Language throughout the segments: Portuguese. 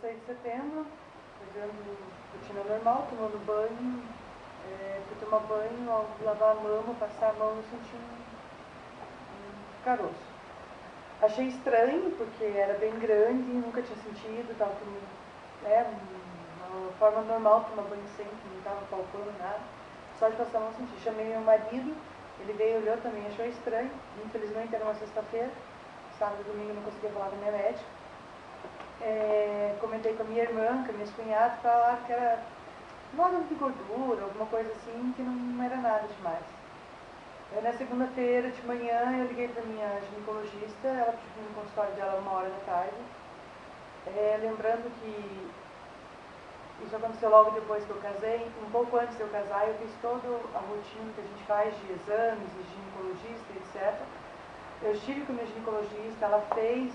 6 de setembro, fazendo rotina normal, tomando banho, fui tomar banho, ao lavar a mão, passar a mão, eu senti um caroço. Achei estranho, porque era bem grande, nunca tinha sentido, estava uma forma normal de tomar banho sempre, não estava palpando nada. Só de passar a mão senti. Chamei meu marido, ele veio, olhou também, achou estranho. Infelizmente era uma sexta-feira, sábado e domingo eu não conseguia falar com a minha médica. Comentei com a minha irmã, com as minhas cunhadas, falaram que era nódulo de gordura, alguma coisa assim, que não era nada demais. Na segunda-feira de manhã eu liguei para a minha ginecologista, ela pediu no consultório dela 13h. Lembrando que isso aconteceu logo depois que eu casei, um pouco antes de eu casar, eu fiz toda a rotina que a gente faz de exames, de ginecologista, etc. Eu estive com a minha ginecologista, ela fez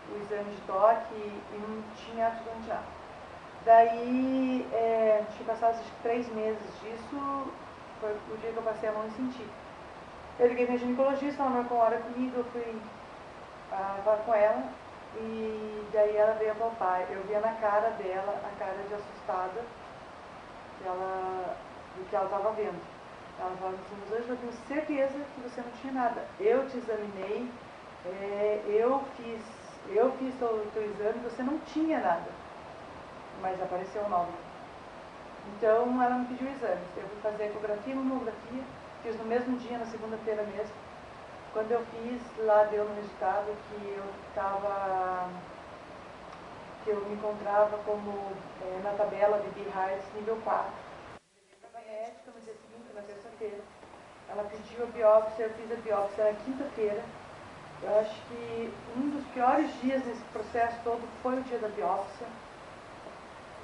o exame de toque e não tinha absolutamente nada. Daí, tinha passado 3 meses disso, foi o dia que eu passei a mão e senti. Eu liguei minha ginecologista, ela marcou uma hora comigo, eu fui falar com ela, e daí ela veio apalpar. Eu via na cara dela, a cara de assustada, do que ela estava vendo. Ela falava assim: Rosângela, eu tenho certeza que você não tinha nada. Eu te examinei, eu fiz o teu exame, você não tinha nada. Mas apareceu o nódulo. Então ela me pediu exames. Eu fui fazer ecografia e mamografia, fiz no mesmo dia, na segunda-feira mesmo. Quando eu fiz, lá deu no resultado que eu me encontrava como na tabela de BIHARTS nível 4. Eu estava médica no dia seguinte, na terça-feira. Ela pediu a biópsia, eu fiz a biópsia na quinta-feira. Eu acho que um dos piores dias nesse processo todo foi o dia da biópsia.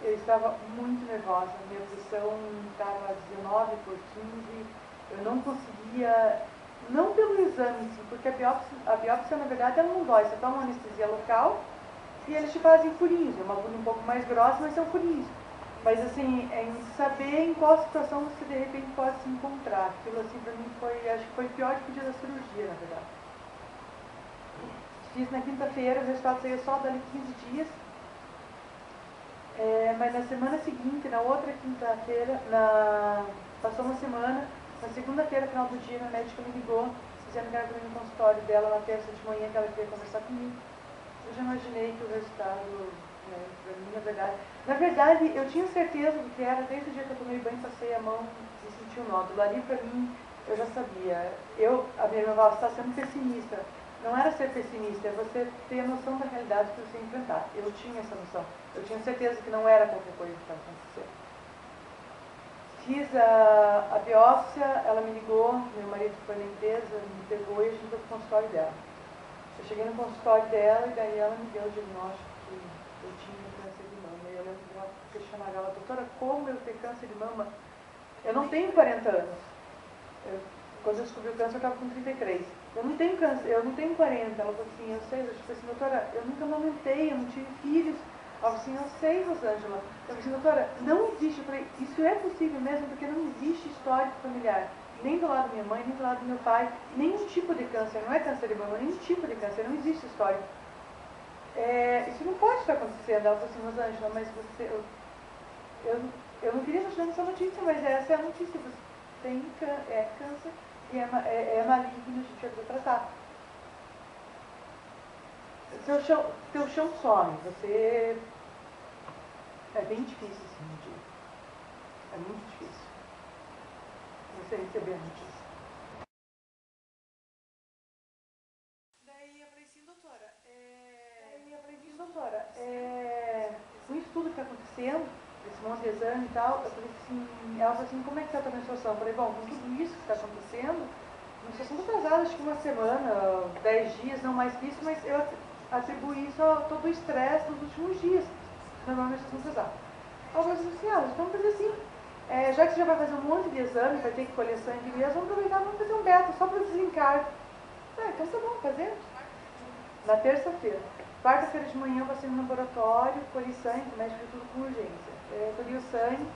Eu estava muito nervosa, minha pressão estava 19/15, eu não conseguia, não pelo exame, porque a biópsia na verdade ela não dói, você toma uma anestesia local e eles te fazem furinhos, é uma agulha um pouco mais grossa, mas são furinhos. Mas assim, em saber em qual situação você de repente pode se encontrar, aquilo assim para mim acho que foi pior que o dia da cirurgia, na verdade. Fiz na quinta-feira, o resultado saiu só dali 15 dias. Mas na semana seguinte, na outra quinta-feira, passou uma semana, na segunda-feira, final do dia, minha médica me ligou, dizendo que era para mim no consultório dela na terça de manhã, que ela queria conversar comigo. Eu já imaginei que o resultado, para mim, na verdade, eu tinha certeza do que era, desde o dia que eu tomei banho, passei a mão e senti o nódulo. Ali, para mim, eu já sabia. A minha irmã falava: você está sendo pessimista. Não era ser pessimista, é você ter a noção da realidade que você ia enfrentar. Eu tinha essa noção. Eu tinha certeza que não era qualquer coisa que estava acontecendo. Fiz a biópsia, ela me ligou, meu marido foi na empresa, me pegou e a gente foi para o consultório dela. Eu cheguei no consultório dela e daí ela me deu o diagnóstico que eu tinha câncer de mama. E eu lembro que ela questionava ela: doutora, como eu tenho câncer de mama? Eu não tenho 40 anos. Quando eu descobri o câncer, eu estava com 33. Eu não tenho câncer, eu não tenho 40. Ela falou assim: eu sei. Eu falei assim: doutora, eu nunca amamentei, eu não tive filhos. Ela falou assim: eu sei, Rosângela. Eu falei assim: doutora, não existe. Eu falei: isso é possível mesmo, porque não existe histórico familiar. Nem do lado da minha mãe, nem do lado do meu pai. Nenhum tipo de câncer, não é câncer de mama, nenhum tipo de câncer, não existe histórico. Isso não pode estar acontecendo. Ela falou assim: Rosângela, mas você... Eu não queria estar te dando essa notícia, mas essa é a notícia. Você tem câncer e é maligno, a gente vai precisar tratar. Teu chão some, você... É bem difícil assim um dia. É muito difícil você receber a notícia. Daí eu falei assim: doutora, com isso tudo que está acontecendo, esse monte de exame e tal, eu falei assim, ela falou assim: como é que está a tua menstruação? Eu falei: bom, com tudo isso que está acontecendo, a menstruação está atrasada, acho que uma semana, 10 dias, não mais que isso, mas eu atribuo isso a todo o estresse dos últimos dias. Normalmente a menstruação atrasada. Ela falou assim: então vamos fazer assim, já que você já vai fazer um monte de exame, vai ter que colher sangue mesmo, vamos aproveitar e vamos fazer um beta, só para desencargo. Então tá bom, fazemos. Na terça-feira. Quarta-feira de manhã eu passei no laboratório, colhi sangue, o médico pediu tudo com urgência. Colhi o sangue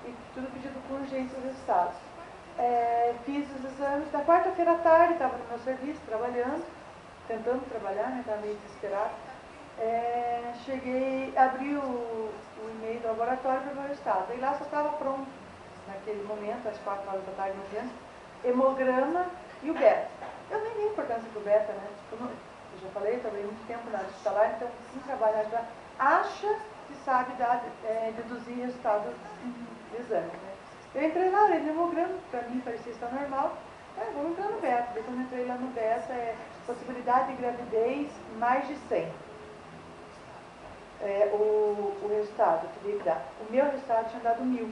e tudo pedido com urgência os resultados. Fiz os exames. Na quarta-feira à tarde, estava no meu serviço, trabalhando, tentando trabalhar, estava meio desesperado. cheguei, abri o e-mail do laboratório para ver o resultado. E lá só estava pronto, naquele momento, às 4 horas da tarde, hemograma e o beta. Eu nem dei importância para o beta, né? Eu já falei, eu trabalhei muito tempo na área hospitalar, então quem trabalha na área hospitalar acha que sabe deduzir resultado do exame, né? Eu entrei lá, olhei no hemograma, para mim parecia estar normal. Vamos entrar no beta. Depois eu entrei lá no beta, possibilidade de gravidez mais de 100. O resultado que teria que dar. O meu resultado tinha dado 1000.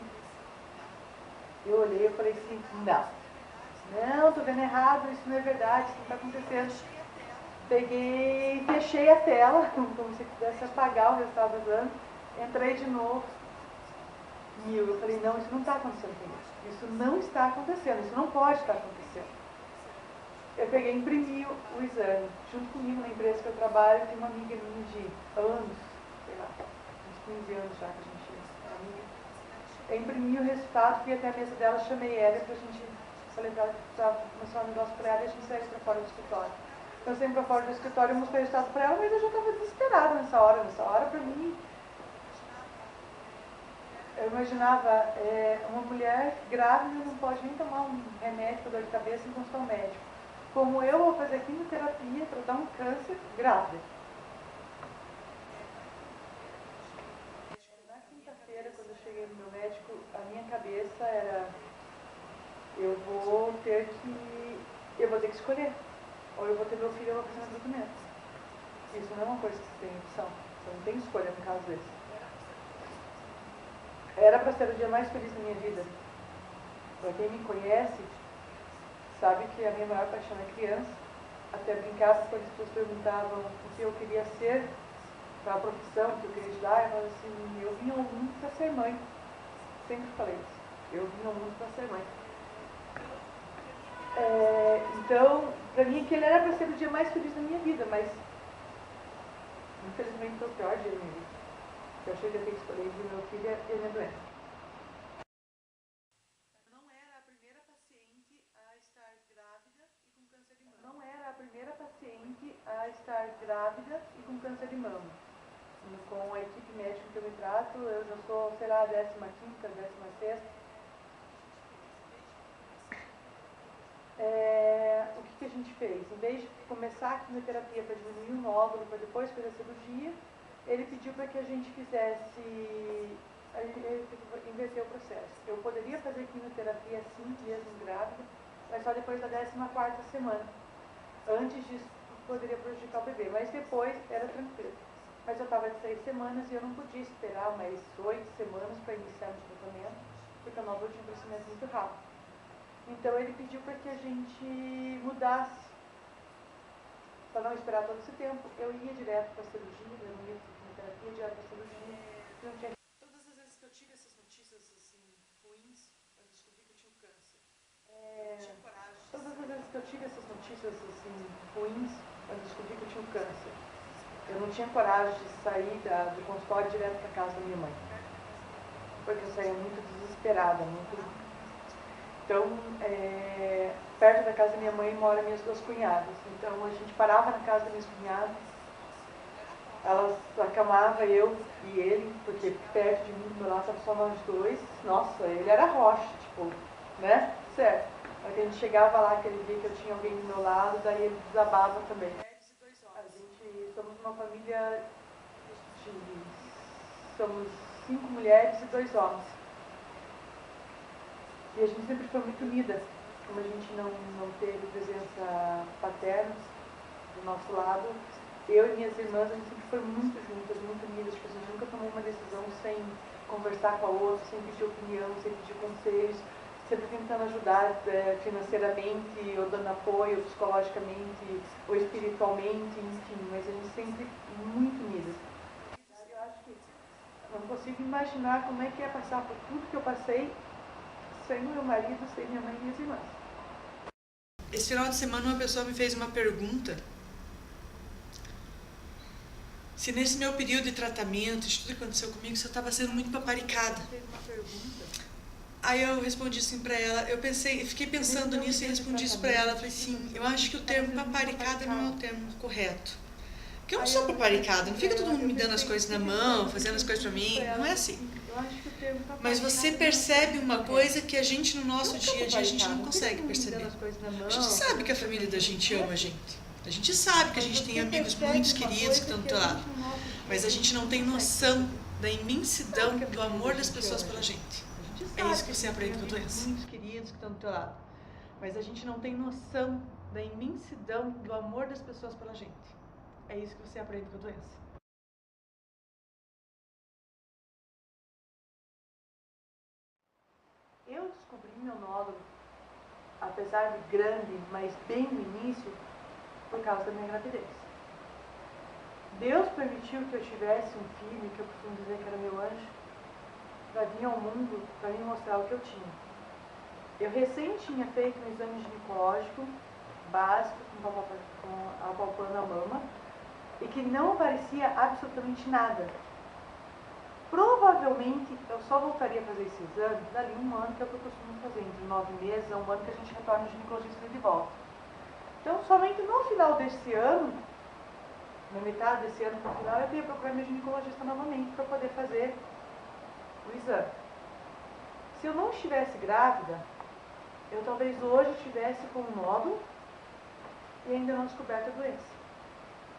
Eu olhei e falei assim, não, estou vendo errado, isso não é verdade, isso não está acontecendo. Peguei, fechei a tela, como se pudesse apagar o resultado do exame, entrei de novo, 1000. Eu falei, não, isso não está acontecendo comigo. Isso não está acontecendo, isso não pode estar acontecendo. Eu peguei e imprimi o exame. Junto comigo, na empresa que eu trabalho, tem uma amiga minha de anos, sei lá, uns 15 anos já que a gente é amiga. Eu imprimi o resultado, fui até a mesa dela, chamei ela pra gente, falei pra ela que mostrar um negócio pra ela e a gente saiu pra fora do escritório. Então, eu saí pra fora do escritório e mostrei o resultado pra ela, mas eu já estava desesperada nessa hora. Nessa hora, pra mim, eu imaginava, uma mulher grávida não pode nem tomar um remédio para dor de cabeça sem consultar um médico. Como eu vou fazer quimioterapia para dar um câncer grávida. Na quinta-feira, quando eu cheguei no meu médico, a minha cabeça era, eu vou ter que escolher. Ou eu vou ter meu filho ou eu vou fazer um tratamento. Isso não é uma coisa que você tem opção. Você não tem escolha no caso desse. Era para ser o dia mais feliz da minha vida. Para quem me conhece, sabe que a minha maior paixão é criança. Até brincava quando as pessoas perguntavam o que eu queria ser, qual a profissão que eu queria estudar. Eu falava assim, eu vim ao mundo para ser mãe. Sempre falei isso. Eu vim ao mundo para ser mãe. Então, para mim aquele era para ser o dia mais feliz da minha vida, mas infelizmente foi o pior dia da minha vida. Eu achei que eu tinha que escolher entre meu filho e a minha doença. Não era a primeira paciente a estar grávida e com câncer de mama. Com a equipe médica que eu me trato, eu já sou, sei lá, 15ª, 16ª. O que a gente fez? Em vez de começar a quimioterapia para diminuir o nódulo, para depois fazer a cirurgia, ele pediu para que a gente fizesse, ele inverteu o processo. Eu poderia fazer quimioterapia assim, mesmo grávida, mas só depois da 14ª semana. Antes disso, poderia prejudicar o bebê, mas depois era tranquilo. Mas eu estava de 6 semanas e eu não podia esperar mais 8 semanas para iniciar o tratamento, porque o nódulo tinha um crescimento muito rápido. Então ele pediu para que a gente mudasse, para não esperar todo esse tempo. Eu ia direto para a cirurgia, eu não ia para a quimioterapia, direto para a cirurgia. Não tinha... Todas as vezes que eu tive essas notícias assim, ruins, eu descobri que eu tinha um câncer. Todas as vezes que eu tive essas notícias assim, ruins, eu descobri que eu tinha um câncer. Eu não tinha coragem de sair do consultório direto para a casa da minha mãe. Porque eu saía muito desesperada, muito... Então, perto da casa da minha mãe moram minhas 2 cunhadas. Então, a gente parava na casa das minhas cunhadas, elas acalmavam eu e ele, porque perto de mim, do meu lado, estava só nós dois. Nossa, ele era rocha, tipo, né? Certo. Aí a gente chegava lá, aquele dia que eu tinha alguém do meu lado, daí ele desabava também. A gente, somos uma família somos 5 mulheres e 2 homens. E a gente sempre foi muito unida. Como a gente não teve presença paterna do nosso lado, eu e minhas irmãs, a gente sempre foi muito juntas, muito unidas. Tipo, a gente nunca tomou uma decisão sem conversar com a outra, sem pedir opinião, sem pedir conselhos, sempre tentando ajudar financeiramente, ou dando apoio psicologicamente, ou espiritualmente, enfim. Mas a gente sempre muito unidas. Eu acho que não consigo imaginar como é que é passar por tudo que eu passei sem meu marido, sem minha mãe e minhas irmãs. Esse final de semana uma pessoa me fez uma pergunta se nesse meu período de tratamento, de tudo que aconteceu comigo, se eu estava sendo muito paparicada. Aí eu respondi assim pra ela, fiquei pensando nisso e respondi isso pra ela. Falei assim, eu acho que o termo paparicada não é o termo correto. Porque eu não sou paparicada, não fica todo mundo me dando as coisas na mão, fazendo as coisas pra mim, não é assim. Mas você percebe uma coisa que a gente no nosso dia a dia a gente não consegue perceber. A gente sabe que a família da gente ama a gente. A gente sabe que a gente tem amigos muito queridos que estão do teu lado. Mas a gente não tem noção da imensidão do amor das pessoas pela gente. É isso que você aprende com a doença. Muitos queridos que estão do teu lado. Mas a gente não tem noção da imensidão do amor das pessoas pela gente. É isso que você aprende com a doença. Eu descobri meu nódulo, apesar de grande, mas bem no início, por causa da minha gravidez. Deus permitiu que eu tivesse um filho, que eu costumo dizer que era meu anjo, para vir ao mundo, para me mostrar o que eu tinha. Eu recém tinha feito um exame ginecológico básico, apalpando a mama, e que não aparecia absolutamente nada. Provavelmente eu só voltaria a fazer esse exame dali um ano, que é o que eu costumo fazer, entre 9 meses a um ano que a gente retorna o ginecologista de volta. Então, somente no final desse ano, na metade desse ano para o final, eu ia procurar meu ginecologista novamente para poder fazer o exame. Se eu não estivesse grávida, eu talvez hoje estivesse com um nódulo e ainda não descoberto a doença.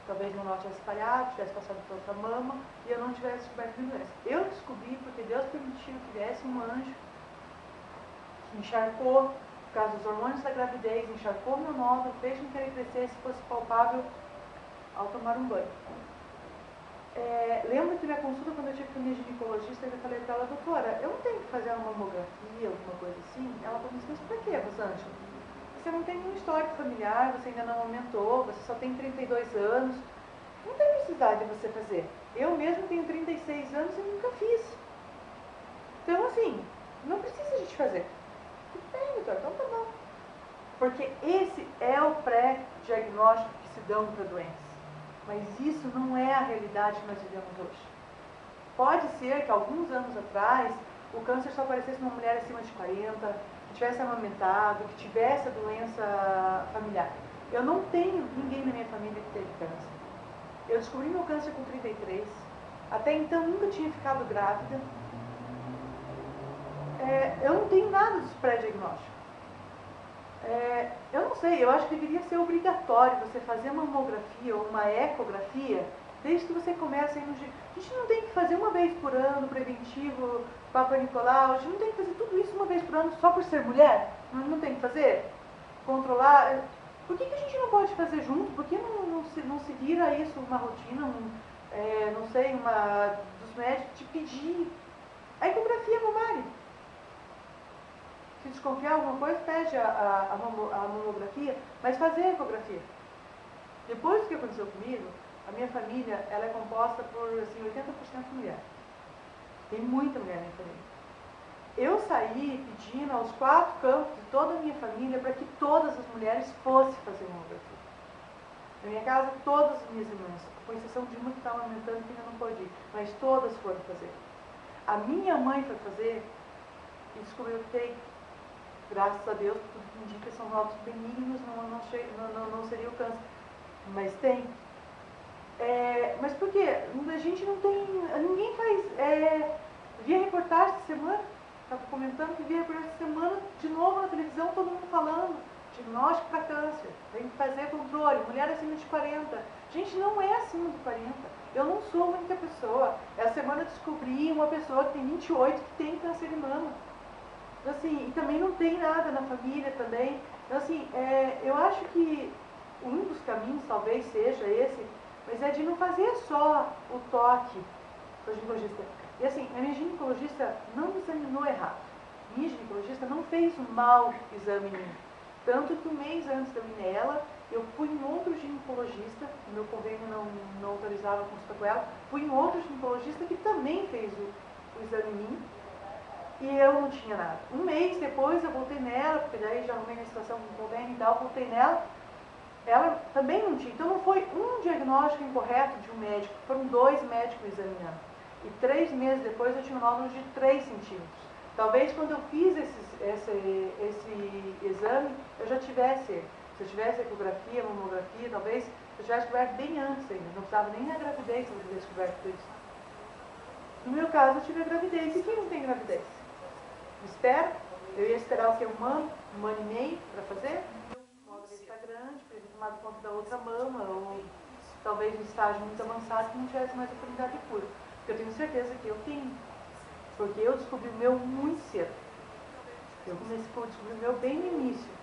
Talvez meu nó tivesse espalhado, tivesse passado por outra mama e eu não tivesse descoberto a doença. Eu descobri porque Deus permitiu que viesse um anjo que encharcou, por causa dos hormônios da gravidez, encharcou meu nódulo, fez com que ele crescesse e fosse palpável ao tomar um banho. Lembro que na consulta, quando eu tive com a minha ginecologista, eu falei para ela: doutora, eu não tenho que fazer uma mamografia, alguma coisa assim? Ela falou assim: mas por que, Rosângela? Você não tem nenhum histórico familiar, você ainda não aumentou, você só tem 32 anos, não tem necessidade de você fazer. Eu mesmo tenho 36 anos e nunca fiz. Então, assim, não precisa a gente fazer. Tem, doutor, então tá bom. Porque esse é o pré-diagnóstico que se dão para a doença. Mas isso não é a realidade que nós vivemos hoje. Pode ser que alguns anos atrás o câncer só aparecesse numa mulher acima de 40, que tivesse amamentado, que tivesse a doença familiar. Eu não tenho ninguém na minha família que teve câncer. Eu descobri meu câncer com 33. Até então nunca tinha ficado grávida. Eu não tenho nada dos pré-diagnósticos. Eu não sei, eu acho que deveria ser obrigatório você fazer uma mamografia ou uma ecografia desde que você começa a ir no ginecologista. A gente não tem que fazer uma vez por ano preventivo, Papa Nicolau, a gente não tem que fazer tudo isso uma vez por ano só por ser mulher? Não tem que fazer? Controlar? Por que a gente não pode fazer junto? Por que não se vira isso uma rotina, não sei, uma dos médicos te pedir a ecografia mamária? Se desconfiar alguma coisa, pede a mamografia, mas fazer a ecografia. Depois do que aconteceu comigo, a minha família ela é composta por assim, 80% mulher. Tem muita mulher na minha família. Eu saí pedindo aos 4 campos de toda a minha família para que todas as mulheres fossem fazer mamografia. Na minha casa, todas as minhas irmãs, com exceção de uma que estava aumentando que ainda não pôde ir, mas todas foram fazer. A minha mãe foi fazer e descobriu que tem. Graças a Deus, tudo indica que são nódulos benignos, não seria o câncer. Mas tem. Mas por quê? A gente não tem. Ninguém faz. Via reportagem essa semana, estava comentando que via reportagem essa semana, de novo na televisão, todo mundo falando. Diagnóstico para câncer, tem que fazer controle, mulher acima de 40. Gente, não é acima de 40. Eu não sou a única pessoa. Essa semana eu descobri uma pessoa que tem 28 que tem câncer de mama. Assim, e também não tem nada na família também. Então, assim, eu acho que um dos caminhos talvez seja esse, mas é de não fazer só o toque para o ginecologista. E assim, a minha ginecologista não me examinou errado. Minha ginecologista não fez um mau exame em mim. Tanto que um mês antes de eu ir nela, eu fui em outro ginecologista, meu convênio não autorizava a consulta com ela, fui em outro ginecologista que também fez o exame em mim. E eu não tinha nada. Um mês depois eu voltei nela, porque daí já arrumei na situação com o convênio e tal, voltei nela. Ela também não tinha. Então não foi um diagnóstico incorreto de um médico, foram 2 médicos examinando. E 3 meses depois eu tinha um nódulo de 3 centímetros. Talvez quando eu fiz esse exame eu já tivesse. Se eu tivesse ecografia, mamografia, talvez eu tivesse descoberto bem antes ainda. Não precisava nem na gravidez para ter descoberto tudo isso. No meu caso, eu tive a gravidez. E quem não tem gravidez? Espera. Eu ia esperar o que? Um ano e meio para fazer? O gravidez está grande, podia ter tomado conta da outra mama, ou talvez um estágio muito avançado que não tivesse mais oportunidade de cura. Porque eu tenho certeza que eu tenho. Porque eu descobri o meu muito cedo. Eu comecei a descobrir o meu bem no início.